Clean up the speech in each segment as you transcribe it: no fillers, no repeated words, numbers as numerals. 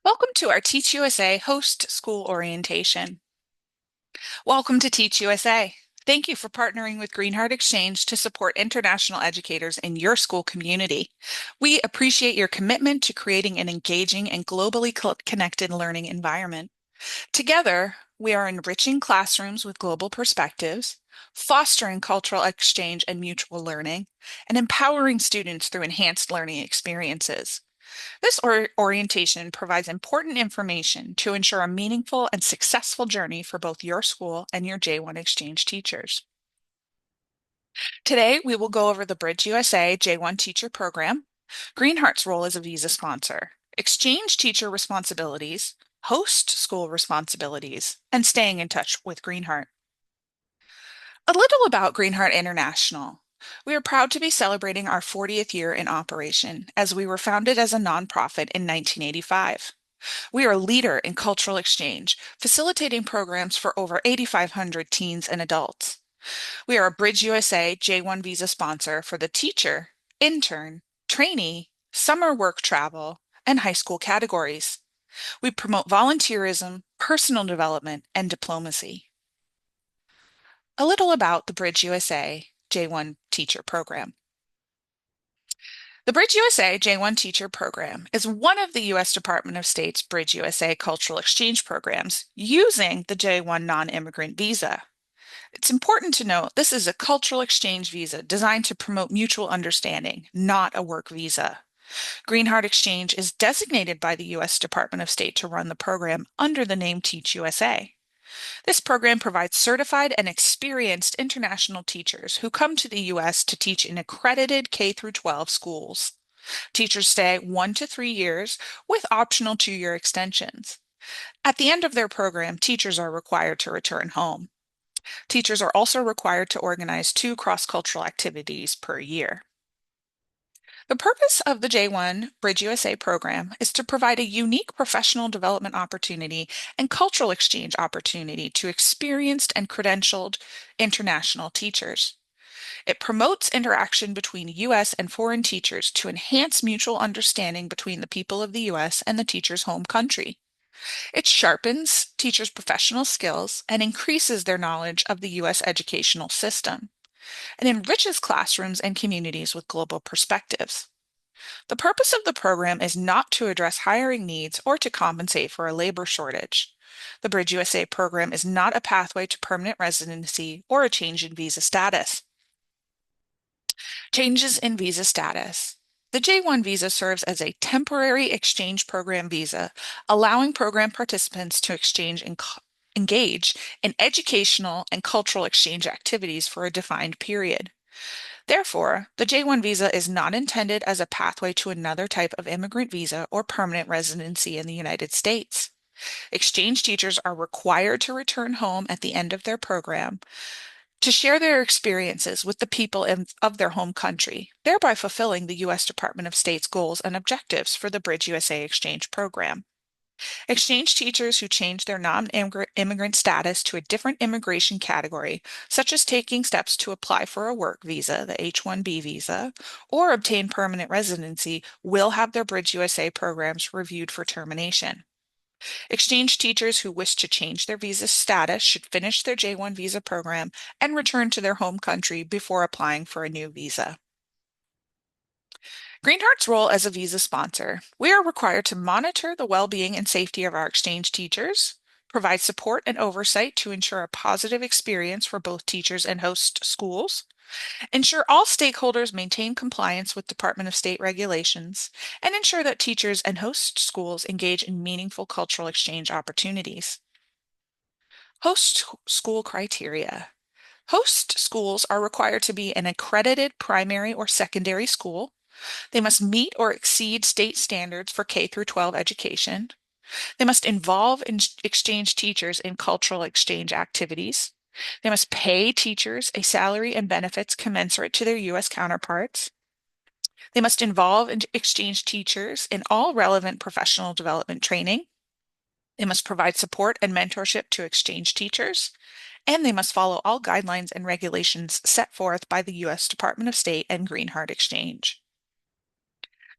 Welcome to our Teach USA Host School Orientation. Welcome to Teach USA. Thank you for partnering with Greenheart Exchange to support international educators in your school community. We appreciate your commitment to creating an engaging and globally connected learning environment. Together, we are enriching classrooms with global perspectives, fostering cultural exchange and mutual learning, and empowering students through enhanced learning experiences. This orientation provides important information to ensure a meaningful and successful journey for both your school and your J1 exchange teachers. Today, we will go over the Bridge USA J1 Teacher Program, Greenheart's role as a visa sponsor, exchange teacher responsibilities, host school responsibilities, and staying in touch with Greenheart. A little about Greenheart International. We are proud to be celebrating our 40th year in operation as we were founded as a nonprofit in 1985. We are a leader in cultural exchange, facilitating programs for over 8,500 teens and adults. We are a Bridge USA J1 visa sponsor for the teacher, intern, trainee, summer work travel, and high school categories. We promote volunteerism, personal development, and diplomacy. A little about the Bridge USA J1 teacher program. The Bridge USA J1 teacher program is one of the U.S. Department of State's Bridge USA cultural exchange programs using the J1 non-immigrant visa. It's important to note this is a cultural exchange visa designed to promote mutual understanding, not a work visa. Greenheart Exchange is designated by the U.S. Department of State to run the program under the name Teach USA. This program provides certified and experienced international teachers who come to the U.S. to teach in accredited K-12 schools. Teachers stay 1 to 3 years with optional 2-year extensions. At the end of their program, teachers are required to return home. Teachers are also required to organize 2 cross-cultural activities per year. The purpose of the J1 Bridge USA program is to provide a unique professional development opportunity and cultural exchange opportunity to experienced and credentialed international teachers. It promotes interaction between U.S. and foreign teachers to enhance mutual understanding between the people of the U.S. and the teacher's home country. It sharpens teachers' professional skills and increases their knowledge of the U.S. educational system, and enriches classrooms and communities with global perspectives. The purpose of the program is not to address hiring needs or to compensate for a labor shortage. The Bridge USA program is not a pathway to permanent residency or a change in visa status. Changes in visa status. The J1 visa serves as a temporary exchange program visa, allowing program participants to engage in educational and cultural exchange activities for a defined period. Therefore, the J1 visa is not intended as a pathway to another type of immigrant visa or permanent residency in the United States. Exchange teachers are required to return home at the end of their program to share their experiences with the people of their home country, thereby fulfilling the U.S. Department of State's goals and objectives for the Bridge USA Exchange program. Exchange teachers who change their non-immigrant status to a different immigration category, such as taking steps to apply for a work visa, the H-1B visa, or obtain permanent residency, will have their Bridge USA programs reviewed for termination. Exchange teachers who wish to change their visa status should finish their J-1 visa program and return to their home country before applying for a new visa. Greenheart's role as a visa sponsor. We are required to monitor the well-being and safety of our exchange teachers, provide support and oversight to ensure a positive experience for both teachers and host schools, ensure all stakeholders maintain compliance with Department of State regulations, and ensure that teachers and host schools engage in meaningful cultural exchange opportunities. Host school criteria. Host schools are required to be an accredited primary or secondary school. They must meet or exceed state standards for K through 12 education. They must involve exchange teachers in cultural exchange activities. They must pay teachers a salary and benefits commensurate to their U.S. counterparts. They must involve exchange teachers in all relevant professional development training. They must provide support and mentorship to exchange teachers, and they must follow all guidelines and regulations set forth by the U.S. Department of State and Greenheart Exchange.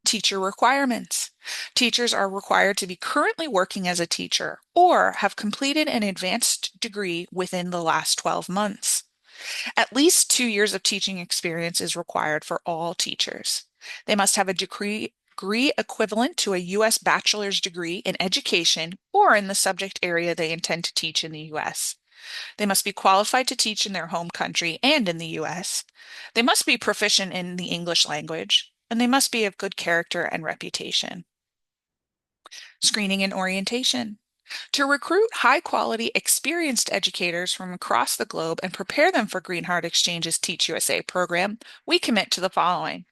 Teacher requirements. Teachers are required to be currently working as a teacher or have completed an advanced degree within the last 12 months. At least 2 years of teaching experience is required for all teachers. They must have a degree equivalent to a U.S. bachelor's degree in education or in the subject area they intend to teach in the U.S. They must be qualified to teach in their home country and in the U.S. They must be proficient in the English language, and they must be of good character and reputation. Screening and orientation. To recruit high-quality, experienced educators from across the globe and prepare them for Greenheart Exchange's Teach USA program, we commit to the following.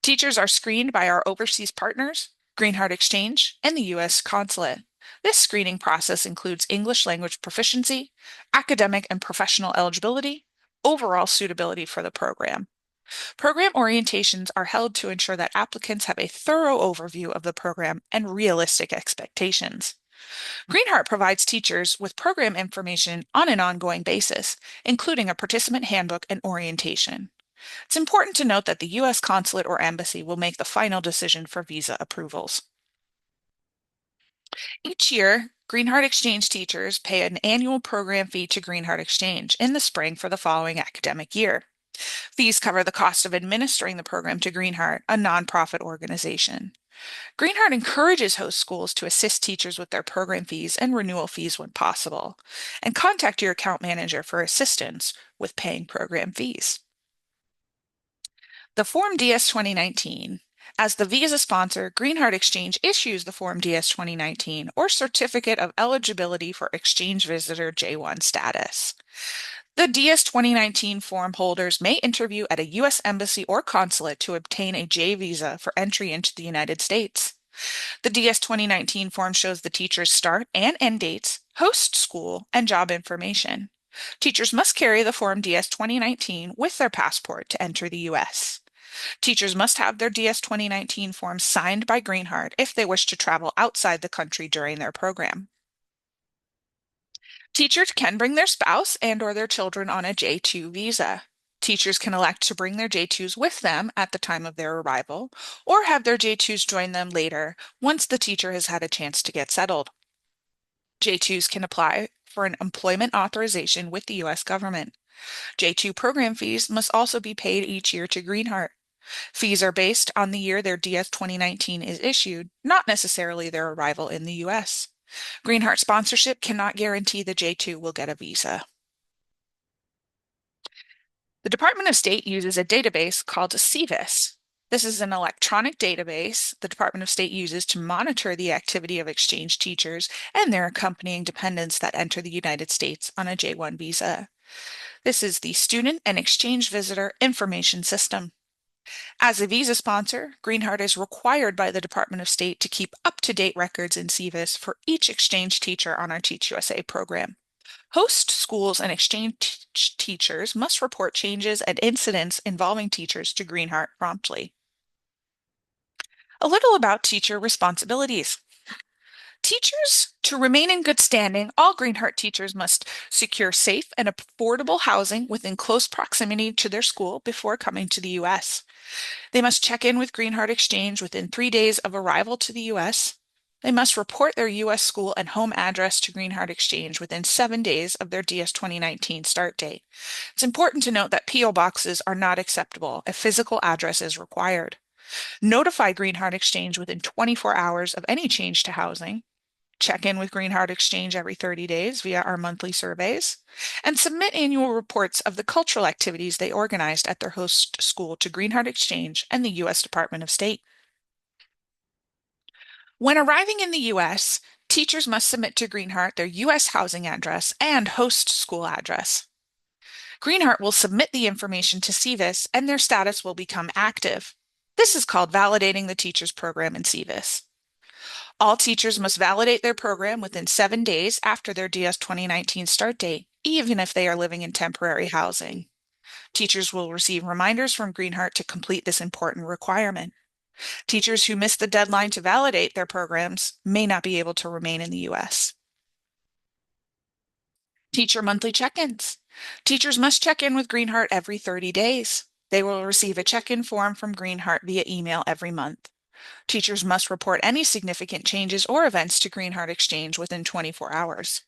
Teachers are screened by our overseas partners, Greenheart Exchange, and the U.S. Consulate. This screening process includes English language proficiency, academic and professional eligibility, overall suitability for the program. Program orientations are held to ensure that applicants have a thorough overview of the program and realistic expectations. Greenheart provides teachers with program information on an ongoing basis, including a participant handbook and orientation. It's important to note that the U.S. consulate or embassy will make the final decision for visa approvals. Each year, Greenheart Exchange teachers pay an annual program fee to Greenheart Exchange in the spring for the following academic year. Fees cover the cost of administering the program to Greenheart, a nonprofit organization. Greenheart encourages host schools to assist teachers with their program fees and renewal fees when possible, and contact your account manager for assistance with paying program fees. The Form DS 2019. As the visa sponsor, Greenheart Exchange issues the Form DS 2019 or Certificate of Eligibility for Exchange Visitor J1 status. The DS 2019 form holders may interview at a U.S. embassy or consulate to obtain a J visa for entry into the United States. The DS 2019 form shows the teacher's start and end dates, host school, and job information. Teachers must carry the Form DS 2019 with their passport to enter the U.S. Teachers must have their DS 2019 form signed by Greenheart if they wish to travel outside the country during their program. Teachers can bring their spouse and/or their children on a J2 visa. Teachers can elect to bring their J2s with them at the time of their arrival, or have their J2s join them later once the teacher has had a chance to get settled. J2s can apply for an employment authorization with the U.S. government. J2 program fees must also be paid each year to Greenheart. Fees are based on the year their DS 2019 is issued, not necessarily their arrival in the U.S. Greenheart sponsorship cannot guarantee the J2 will get a visa. The Department of State uses a database called SEVIS. This is an electronic database the Department of State uses to monitor the activity of exchange teachers and their accompanying dependents that enter the United States on a J1 visa. This is the Student and Exchange Visitor Information System. As a visa sponsor, Greenheart is required by the Department of State to keep up-to-date records in SEVIS for each exchange teacher on our Teach USA program. Host schools and exchange teachers must report changes and incidents involving teachers to Greenheart promptly. A little about teacher responsibilities. Teachers, to remain in good standing, all Greenheart teachers must secure safe and affordable housing within close proximity to their school before coming to the U.S. They must check in with Greenheart Exchange within 3 days of arrival to the U.S. They must report their U.S. school and home address to Greenheart Exchange within 7 days of their DS 2019 start date. It's important to note that P.O. boxes are not acceptable if physical address is required. Notify Greenheart Exchange within 24 hours of any change to housing. Check in with Greenheart Exchange every 30 days via our monthly surveys, and submit annual reports of the cultural activities they organized at their host school to Greenheart Exchange and the U.S. Department of State. When arriving in the U.S., teachers must submit to Greenheart their U.S. housing address and host school address. Greenheart will submit the information to SEVIS and their status will become active. This is called validating the teacher's program in SEVIS. All teachers must validate their program within 7 days after their DS 2019 start date, even if they are living in temporary housing. Teachers will receive reminders from Greenheart to complete this important requirement. Teachers who miss the deadline to validate their programs may not be able to remain in the U.S. Teacher monthly check-ins. Teachers must check in with Greenheart every 30 days. They will receive a check-in form from Greenheart via email every month. Teachers must report any significant changes or events to Greenheart Exchange within 24 hours.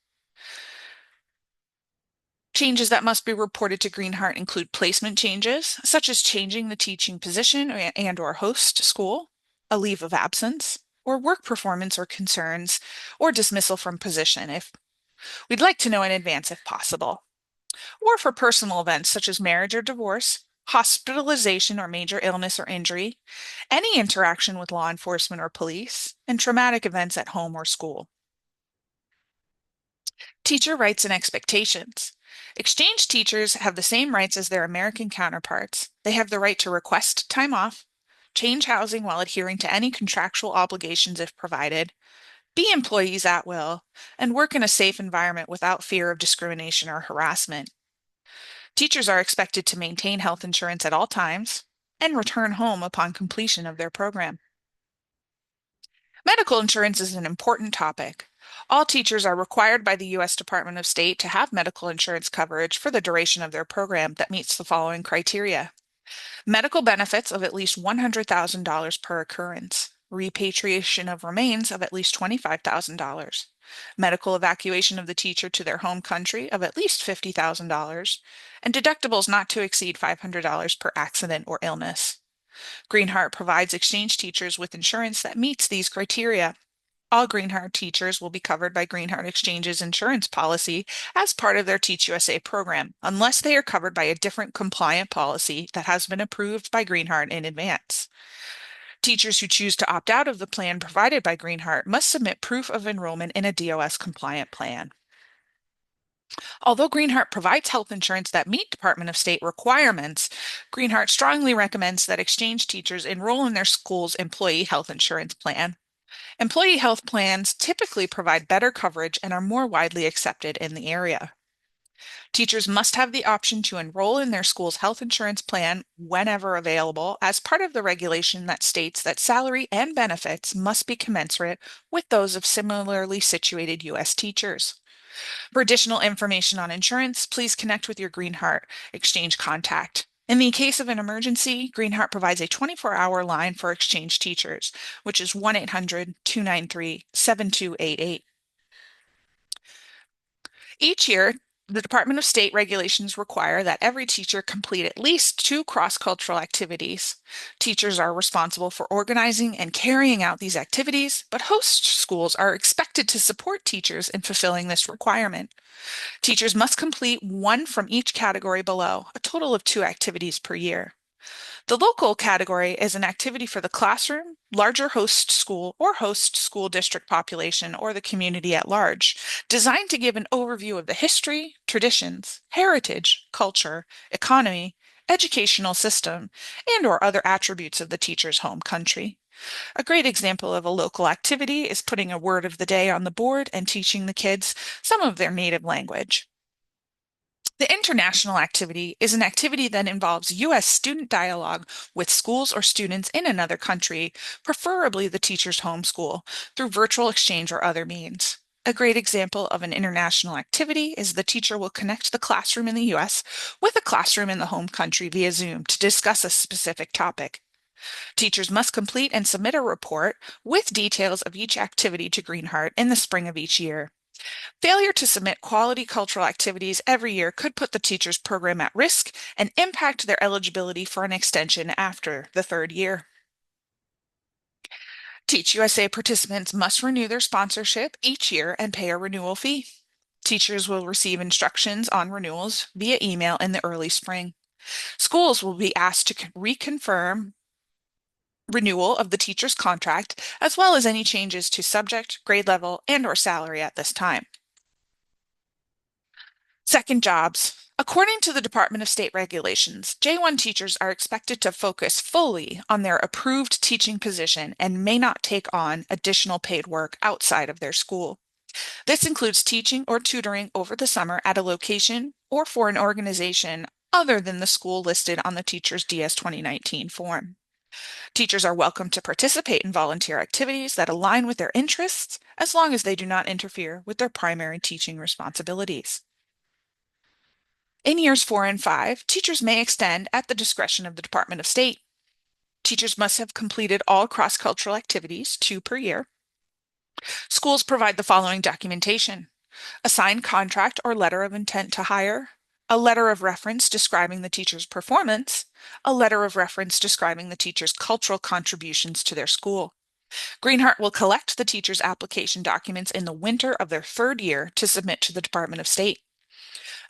Changes that must be reported to Greenheart include placement changes, such as changing the teaching position and/or host school, a leave of absence, or work performance or concerns, or dismissal from position if we'd like to know in advance if possible, or for personal events such as marriage or divorce, hospitalization or major illness or injury, any interaction with law enforcement or police, and traumatic events at home or school. Teacher rights and expectations. Exchange teachers have the same rights as their American counterparts. They have the right to request time off, change housing while adhering to any contractual obligations if provided, be employees at will, and work in a safe environment without fear of discrimination or harassment. Teachers are expected to maintain health insurance at all times and return home upon completion of their program. Medical insurance is an important topic. All teachers are required by the U.S. Department of State to have medical insurance coverage for the duration of their program that meets the following criteria. Medical benefits of at least $100,000 per occurrence. Repatriation of remains of at least $25,000. Medical evacuation of the teacher to their home country of at least $50,000. And deductibles not to exceed $500 per accident or illness. Greenheart provides exchange teachers with insurance that meets these criteria. All Greenheart teachers will be covered by Greenheart Exchange's insurance policy as part of their Teach USA program, unless they are covered by a different compliant policy that has been approved by Greenheart in advance. Teachers who choose to opt out of the plan provided by Greenheart must submit proof of enrollment in a DOS compliant plan. Although Greenheart provides health insurance that meet Department of State requirements, Greenheart strongly recommends that exchange teachers enroll in their school's employee health insurance plan. Employee health plans typically provide better coverage and are more widely accepted in the area. Teachers must have the option to enroll in their school's health insurance plan whenever available as part of the regulation that states that salary and benefits must be commensurate with those of similarly situated U.S. teachers. For additional information on insurance, please connect with your Greenheart Exchange contact. In the case of an emergency, Greenheart provides a 24-hour line for exchange teachers, which is 1-800-293-7288. Each year, the Department of State regulations require that every teacher complete at least 2 cross-cultural activities. Teachers are responsible for organizing and carrying out these activities, but host schools are expected to support teachers in fulfilling this requirement. Teachers must complete 1 from each category below, a total of 2 activities per year. The local category is an activity for the classroom, larger host school or host school district population, or the community at large, designed to give an overview of the history, traditions, heritage, culture, economy, educational system, and/or other attributes of the teacher's home country. A great example of a local activity is putting a word of the day on the board and teaching the kids some of their native language. The international activity is an activity that involves U.S. student dialogue with schools or students in another country, preferably the teacher's home school, through virtual exchange or other means. A great example of an international activity is the teacher will connect the classroom in the U.S. with a classroom in the home country via Zoom to discuss a specific topic. Teachers must complete and submit a report with details of each activity to Greenheart in the spring of each year. Failure to submit quality cultural activities every year could put the teacher's program at risk and impact their eligibility for an extension after the 3rd year. Teach USA participants must renew their sponsorship each year and pay a renewal fee. Teachers will receive instructions on renewals via email in the early spring. Schools will be asked to reconfirm renewal of the teacher's contract, as well as any changes to subject, grade level, and/or salary at this time. Second jobs. According to the Department of State regulations, J1 teachers are expected to focus fully on their approved teaching position and may not take on additional paid work outside of their school. This includes teaching or tutoring over the summer at a location or for an organization other than the school listed on the Teacher's DS 2019 form. Teachers are welcome to participate in volunteer activities that align with their interests, as long as they do not interfere with their primary teaching responsibilities. In years 4 and 5, teachers may extend at the discretion of the Department of State. Teachers must have completed all cross-cultural activities, 2 per year. Schools provide the following documentation: a signed contract or letter of intent to hire, a letter of reference describing the teacher's performance, a letter of reference describing the teacher's cultural contributions to their school. Greenheart will collect the teacher's application documents in the winter of their 3rd year to submit to the Department of State.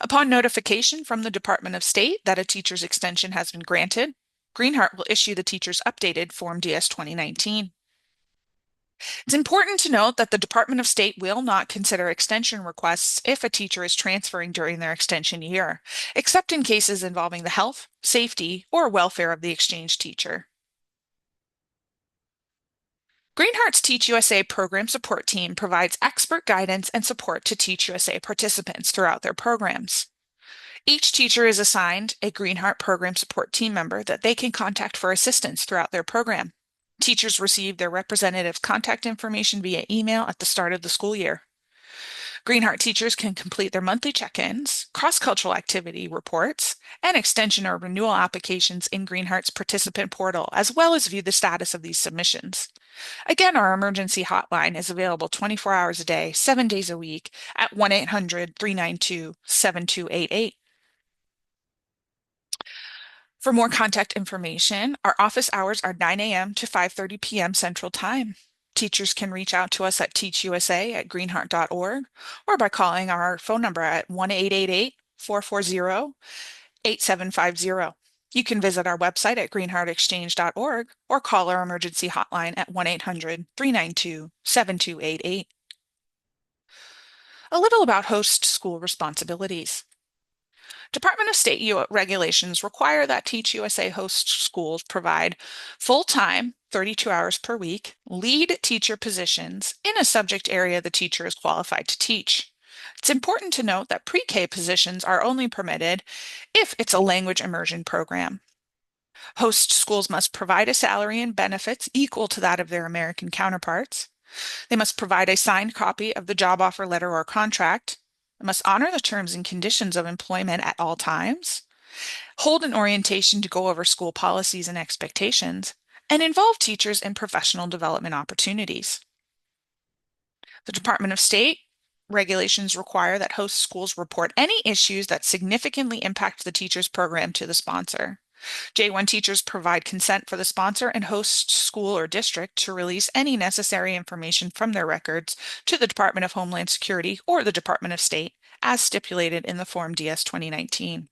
Upon notification from the Department of State that a teacher's extension has been granted, Greenheart will issue the teacher's updated Form DS 2019. It's important to note that the Department of State will not consider extension requests if a teacher is transferring during their extension year, except in cases involving the health, safety, or welfare of the exchange teacher. Greenheart's Teach USA program support team provides expert guidance and support to Teach USA participants throughout their programs. Each teacher is assigned a Greenheart program support team member that they can contact for assistance throughout their program. Teachers receive their representative's contact information via email at the start of the school year. Greenheart teachers can complete their monthly check-ins, cross-cultural activity reports, and extension or renewal applications in Greenheart's participant portal, as well as view the status of these submissions. Again, our emergency hotline is available 24 hours a day, 7 days a week at 1-800-392-7288. For more contact information, our office hours are 9 a.m. to 5:30 p.m. Central Time. Teachers can reach out to us at teachusa@greenheart.org or by calling our phone number at 1-888-440-8750. You can visit our website at greenheartexchange.org or call our emergency hotline at 1-800-392-7288. A little about host school responsibilities. Department of State regulations require that Teach USA host schools provide full-time, 32 hours per week, lead teacher positions in a subject area the teacher is qualified to teach. It's important to note that pre-K positions are only permitted if it's a language immersion program. Host schools must provide a salary and benefits equal to that of their American counterparts. They must provide a signed copy of the job offer letter or contract. They must honor the terms and conditions of employment at all times, hold an orientation to go over school policies and expectations, and involve teachers in professional development opportunities. The Department of State regulations require that host schools report any issues that significantly impact the teacher's program to the sponsor. J1 teachers provide consent for the sponsor and host school or district to release any necessary information from their records to the Department of Homeland Security or the Department of State, as stipulated in the Form DS 2019.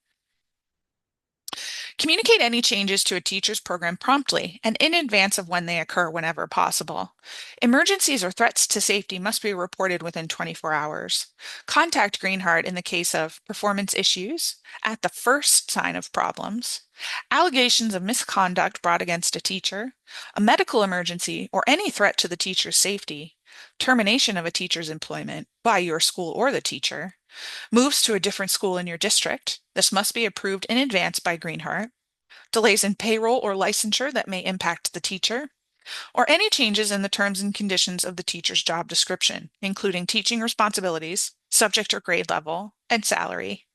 Communicate any changes to a teacher's program promptly and in advance of when they occur whenever possible. Emergencies or threats to safety must be reported within 24 hours. Contact Greenheart in the case of performance issues, at the first sign of problems, allegations of misconduct brought against a teacher, a medical emergency, or any threat to the teacher's safety, termination of a teacher's employment by your school or the teacher, moves to a different school in your district. This must be approved in advance by Greenheart. Delays in payroll or licensure that may impact the teacher, or any changes in the terms and conditions of the teacher's job description, including teaching responsibilities, subject or grade level, and salary.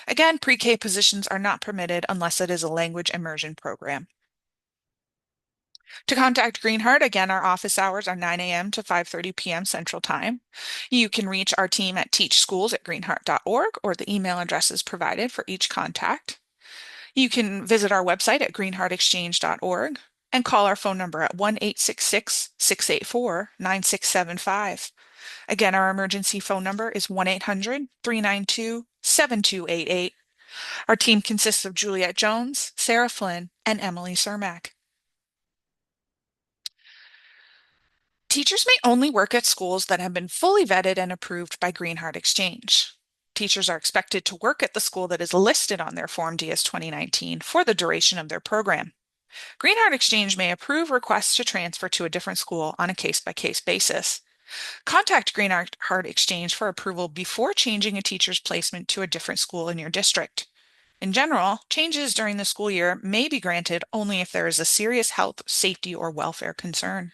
Again, pre-K positions are not permitted unless it is a language immersion program. To contact Greenheart, again, our office hours are 9 a.m. to 5:30 p.m. Central Time. You can reach our team at teachschools@greenheart.org, or the email addresses provided for each contact. You can visit our website at greenheartexchange.org and call our phone number at 1-866-684-9675. Again, our emergency phone number is 1-800-392-7288. Our team consists of Juliet Jones, Sarah Flynn, and Emily Cermak. Teachers may only work at schools that have been fully vetted and approved by Greenheart Exchange. Teachers are expected to work at the school that is listed on their Form DS 2019 for the duration of their program. Greenheart Exchange may approve requests to transfer to a different school on a case-by-case basis. Contact Greenheart Exchange for approval before changing a teacher's placement to a different school in your district. In general, changes during the school year may be granted only if there is a serious health, safety, or welfare concern.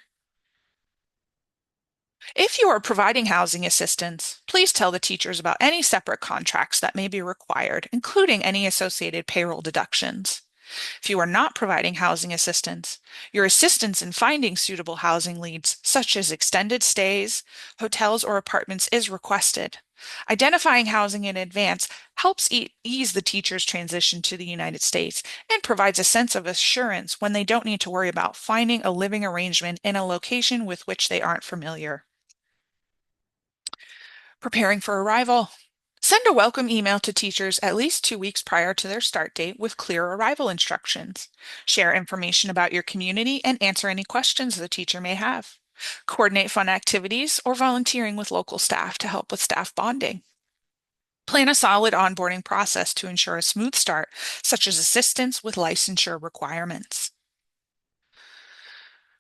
If you are providing housing assistance, please tell the teachers about any separate contracts that may be required, including any associated payroll deductions. If you are not providing housing assistance, your assistance in finding suitable housing leads, such as extended stays, hotels, or apartments, is requested. Identifying housing in advance helps ease the teacher's transition to the United States and provides a sense of assurance when they don't need to worry about finding a living arrangement in a location with which they aren't familiar. Preparing for arrival. Send a welcome email to teachers at least 2 weeks prior to their start date with clear arrival instructions. Share information about your community and answer any questions the teacher may have. Coordinate fun activities or volunteering with local staff to help with staff bonding. Plan a solid onboarding process to ensure a smooth start, such as assistance with licensure requirements.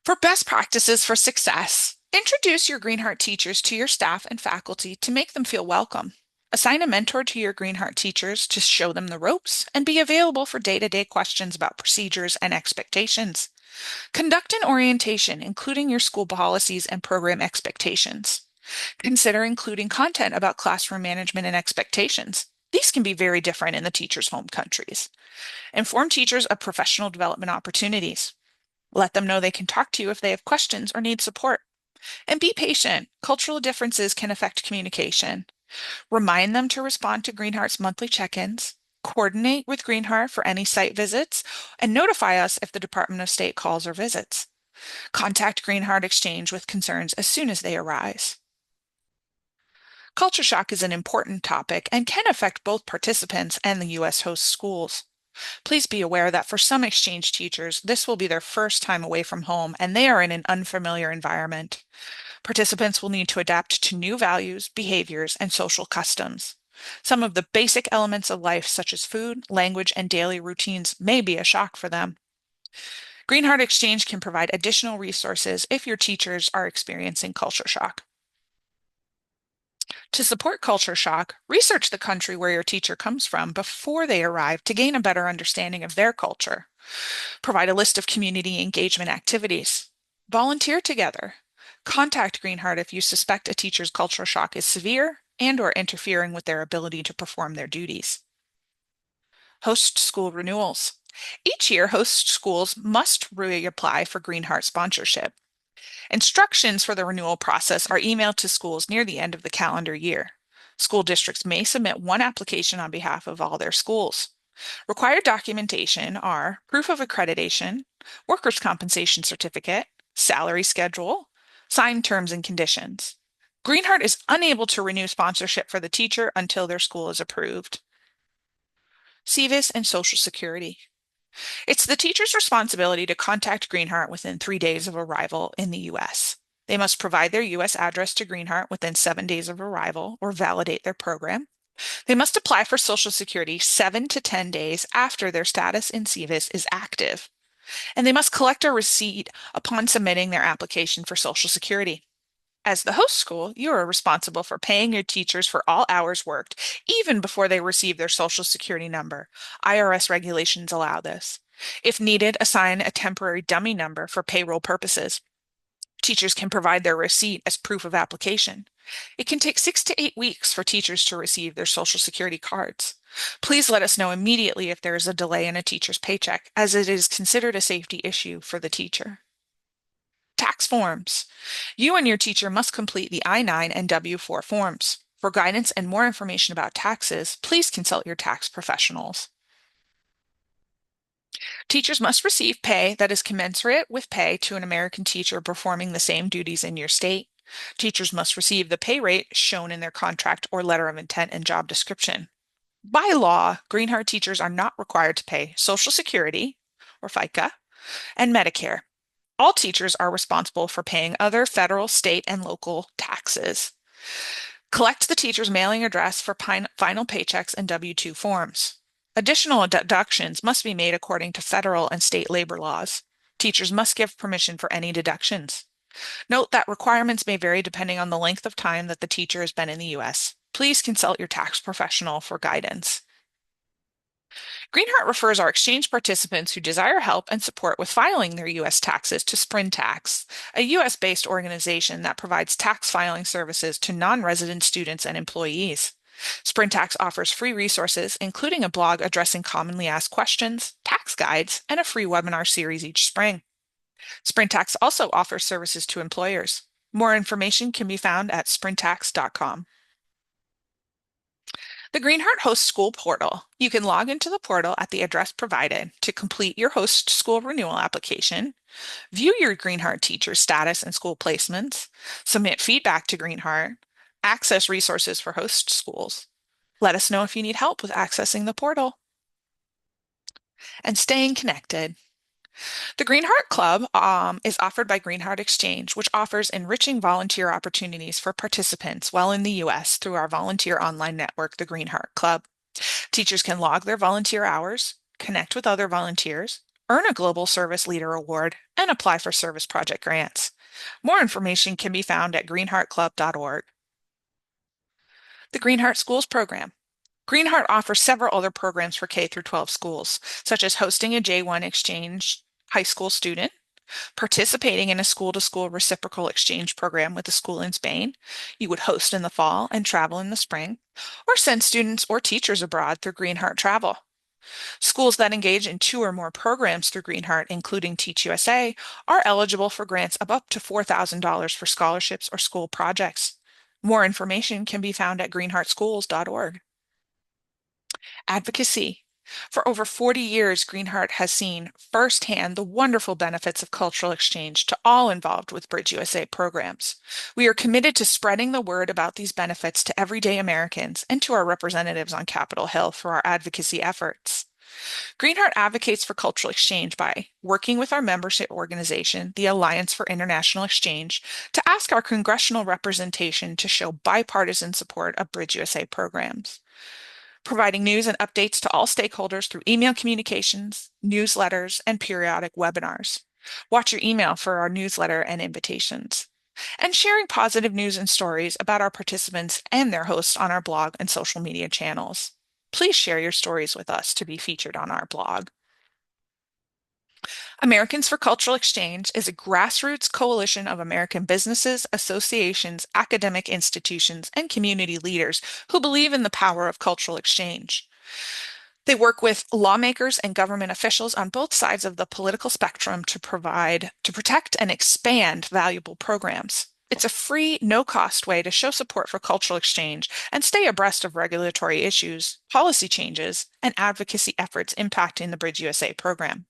For best practices for success, introduce your Greenheart teachers to your staff and faculty to make them feel welcome. Assign a mentor to your Greenheart teachers to show them the ropes and be available for day-to-day questions about procedures and expectations. Conduct an orientation, including your school policies and program expectations. Consider including content about classroom management and expectations. These can be very different in the teachers' home countries. Inform teachers of professional development opportunities. Let them know they can talk to you if they have questions or need support. And be patient. Cultural differences can affect communication. Remind them to respond to Greenheart's monthly check-ins. Coordinate with Greenheart for any site visits, and notify us if the Department of State calls or visits. Contact Greenheart Exchange with concerns as soon as they arise. Culture shock is an important topic and can affect both participants and the U.S. host schools. Please be aware that for some exchange teachers, this will be their first time away from home and they are in an unfamiliar environment. Participants will need to adapt to new values, behaviors, and social customs. Some of the basic elements of life, such as food, language, and daily routines, may be a shock for them. Greenheart Exchange can provide additional resources if your teachers are experiencing culture shock. To support culture shock, research the country where your teacher comes from before they arrive to gain a better understanding of their culture. Provide a list of community engagement activities. Volunteer together. Contact Greenheart if you suspect a teacher's culture shock is severe and/or interfering with their ability to perform their duties. Host school renewals. Each year, host schools must reapply for Greenheart sponsorship. Instructions for the renewal process are emailed to schools near the end of the calendar year. School districts may submit one application on behalf of all their schools. Required documentation are proof of accreditation, workers' compensation certificate, salary schedule, signed terms and conditions. Greenheart is unable to renew sponsorship for the teacher until their school is approved. SEVIS and Social Security. It's the teacher's responsibility to contact Greenheart within 3 days of arrival in the U.S. They must provide their U.S. address to Greenheart within 7 days of arrival or validate their program. They must apply for Social Security 7 to 10 days after their status in SEVIS is active. And they must collect a receipt upon submitting their application for Social Security. As the host school, you are responsible for paying your teachers for all hours worked, even before they receive their Social Security number. IRS regulations allow this. If needed, assign a temporary dummy number for payroll purposes. Teachers can provide their receipt as proof of application. It can take 6 to 8 weeks for teachers to receive their Social Security cards. Please let us know immediately if there is a delay in a teacher's paycheck, as it is considered a safety issue for the teacher. Tax forms. You and your teacher must complete the I-9 and W-4 forms. For guidance and more information about taxes, please consult your tax professionals. Teachers must receive pay that is commensurate with pay to an American teacher performing the same duties in your state. Teachers must receive the pay rate shown in their contract or letter of intent and job description. By law, Greenheart teachers are not required to pay Social Security, or FICA, and Medicare. All teachers are responsible for paying other federal, state, and local taxes. Collect the teacher's mailing address for final paychecks and W-2 forms. Additional deductions must be made according to federal and state labor laws. Teachers must give permission for any deductions. Note that requirements may vary depending on the length of time that the teacher has been in the U.S. Please consult your tax professional for guidance. Greenheart refers our exchange participants who desire help and support with filing their U.S. taxes to SprinTax, a U.S.-based organization that provides tax filing services to non-resident students and employees. Sprintax offers free resources, including a blog addressing commonly asked questions, tax guides, and a free webinar series each spring. Sprintax also offers services to employers. More information can be found at sprintax.com. The Greenheart Host School portal. You can log into the portal at the address provided to complete your host school renewal application, view your Greenheart teacher status and school placements, submit feedback to Greenheart, access resources for host schools. Let us know if you need help with accessing the portal. And staying connected. The Greenheart Club is offered by Greenheart Exchange, which offers enriching volunteer opportunities for participants while in the U.S. through our volunteer online network, the Greenheart Club. Teachers can log their volunteer hours, connect with other volunteers, earn a Global Service Leader Award, and apply for service project grants. More information can be found at greenheartclub.org. The Greenheart Schools Program. Greenheart offers several other programs for K through 12 schools, such as hosting a J1 exchange high school student, participating in a school-to-school reciprocal exchange program with a school in Spain. You would host in the fall and travel in the spring, or send students or teachers abroad through Greenheart Travel. Schools that engage in 2 or more programs through Greenheart, including Teach USA, are eligible for grants of up to $4,000 for scholarships or school projects. More information can be found at greenheartschools.org. Advocacy. For over 40 years, Greenheart has seen firsthand the wonderful benefits of cultural exchange to all involved with Bridge USA programs. We are committed to spreading the word about these benefits to everyday Americans and to our representatives on Capitol Hill for our advocacy efforts. Greenheart advocates for cultural exchange by working with our membership organization, the Alliance for International Exchange, to ask our congressional representation to show bipartisan support of Bridge USA programs, providing news and updates to all stakeholders through email communications, newsletters, and periodic webinars. Watch your email for our newsletter and invitations. And sharing positive news and stories about our participants and their hosts on our blog and social media channels. Please share your stories with us to be featured on our blog. Americans for Cultural Exchange is a grassroots coalition of American businesses, associations, academic institutions, and community leaders who believe in the power of cultural exchange. They work with lawmakers and government officials on both sides of the political spectrum to protect and expand valuable programs. It's a free, no-cost way to show support for cultural exchange and stay abreast of regulatory issues, policy changes, and advocacy efforts impacting the Bridge USA program.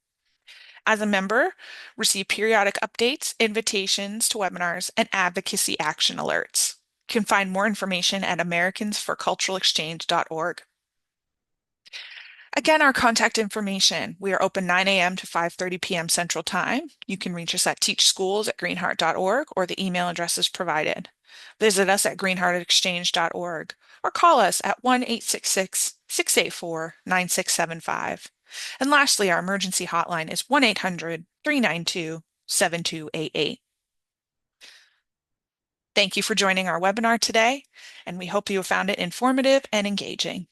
As a member, receive periodic updates, invitations to webinars, and advocacy action alerts. You can find more information at americansforculturalexchange.org. Again, our contact information. We are open 9 a.m. to 5:30 p.m. Central Time. You can reach us at teachschools@greenheart.org or the email addresses provided. Visit us at greenheartexchange.org or call us at 1-866-684-9675. And lastly, our emergency hotline is 1-800-392-7288. Thank you for joining our webinar today, and we hope you have found it informative and engaging.